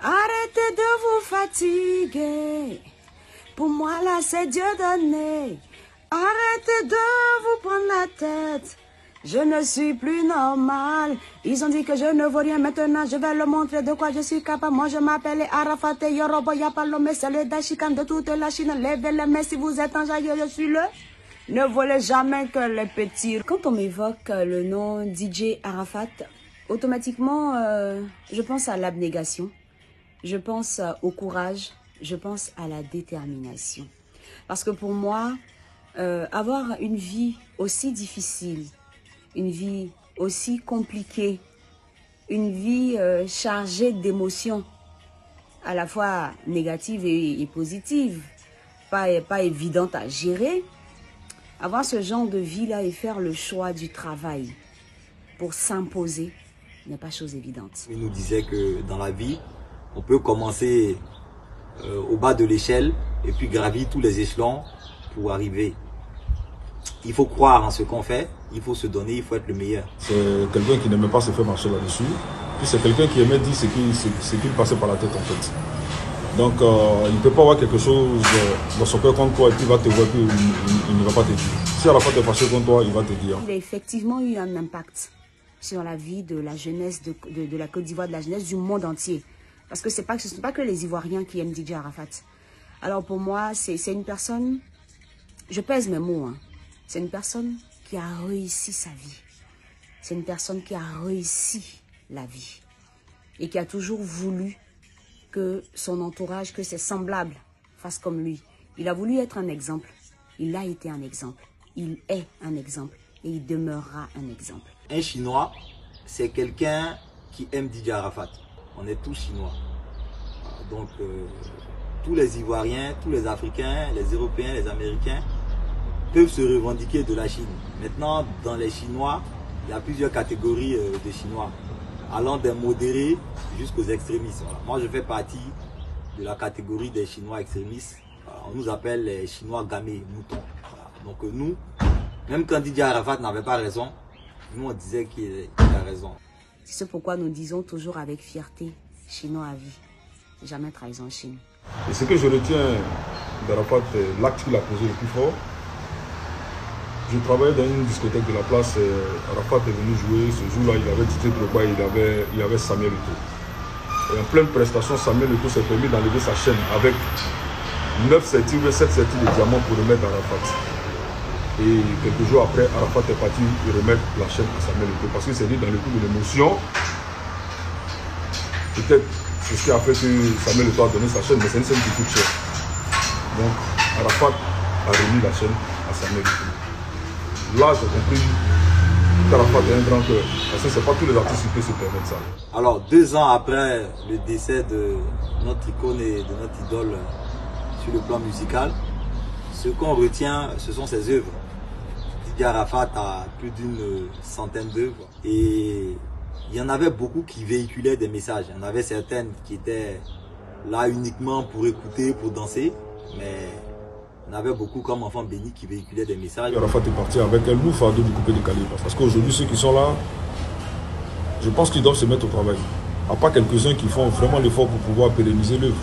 Arrêtez de vous fatiguer. Pour moi, là, c'est Dieu donné. Arrêtez de vous prendre la tête. Je ne suis plus normal. Ils ont dit que je ne vaux rien. Maintenant, je vais leur montrer de quoi je suis capable. Moi, je m'appelle Arafat Yorobo Yapalome. C'est le Dachikan de toute la Chine. Levez les mains si vous êtes enjaillé, je suis le. Ne volez jamais que les petits. Quand on m'évoque le nom DJ Arafat, automatiquement, je pense à l'abnégation. Je pense au courage. Je pense à la détermination. Parce que pour moi, avoir une vie aussi difficile, une vie aussi compliquée, une vie chargée d'émotions, à la fois négatives et positives, pas évidente à gérer, avoir ce genre de vie-là et faire le choix du travail pour s'imposer n'est pas chose évidente. Il nous disait que dans la vie, on peut commencer au bas de l'échelle et puis gravir tous les échelons pour arriver. Il faut croire en ce qu'on fait, il faut se donner, il faut être le meilleur. C'est quelqu'un qui n'aimait pas se faire marcher là-dessus. Puis c'est quelqu'un qui aimait dire ce qu'il passait par la tête en fait. Donc il ne peut pas avoir quelque chose dans son cœur contre toi et puis il va te voir et puis il ne va pas te dire. Si à la fin tu es fâché contre toi, il va te dire. Il a effectivement eu un impact sur la vie de la jeunesse de la Côte d'Ivoire, de la jeunesse du monde entier. Parce que ce ne sont pas que les Ivoiriens qui aiment DJ Arafat. Alors pour moi, c'est une personne, je pèse mes mots, hein. C'est une personne qui a réussi sa vie. C'est une personne qui a réussi la vie. Et qui a toujours voulu que son entourage, que ses semblables fassent comme lui. Il a voulu être un exemple. Il a été un exemple. Il est un exemple. Et il demeurera un exemple. Un Chinois, c'est quelqu'un qui aime DJ Arafat. On est tous Chinois. Donc, tous les Ivoiriens, tous les Africains, les Européens, les Américains peuvent se revendiquer de la Chine. Maintenant, dans les Chinois, il y a plusieurs catégories de Chinois, allant des modérés jusqu'aux extrémistes. Voilà. Moi, je fais partie de la catégorie des Chinois extrémistes. On nous appelle les Chinois gamés, moutons. Voilà. Donc nous, même quand DJ Arafat n'avait pas raison, nous on disait qu'il a raison. C'est ce pourquoi nous disons toujours avec fierté, Chinois à vie, jamais trahison Chine. Et ce que je retiens d'Arafat, l'acte qu'il a posé le plus fort. Je travaillais dans une discothèque de la place, Arafat est venu jouer, ce jour-là il avait Tite Drogba, il avait Samuel Eto'o. Et en pleine prestation, Samuel Eto'o s'est permis d'enlever sa chaîne avec 9 ceintures ou 7 ceintures de diamants pour remettre à Arafat. Et quelques jours après, Arafat est parti remettre la chaîne à Samuel Eto'o parce qu'il s'est dit dans le coup de l'émotion, peut-être c'est ce qui a fait que Samuel Eto'o a donné sa chaîne, mais c'est une chaîne qui coûte cher. Donc Arafat a remis la chaîne à Samuel Eto'o. Là, j'ai compris qu'Arafat est un grand cœur. Parce que ce n'est pas tous les artistes qui peuvent se permettre ça. Alors, 2 ans après le décès de notre icône et de notre idole sur le plan musical, ce qu'on retient, ce sont ses œuvres. DJ Arafat a plus d'une centaine d'œuvres. Et il y en avait beaucoup qui véhiculaient des messages. Il y en avait certaines qui étaient là uniquement pour écouter, pour danser. Mais il y en avait beaucoup comme Enfant Béni qui véhiculaient des messages. Arafat est parti avec un lourd fardeau du coupé décalé. Parce qu'aujourd'hui, ceux qui sont là, je pense qu'ils doivent se mettre au travail. À part quelques-uns qui font vraiment l'effort pour pouvoir pérenniser l'œuvre.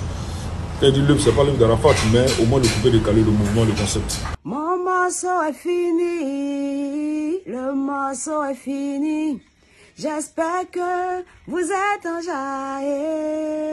Quand je dis l'œuvre, ce n'est pas l'œuvre d'Arafat, mais au moins le coupé décalé, le mouvement, le concept. Mon morceau est fini, le morceau est fini. J'espère que vous êtes enjaillés.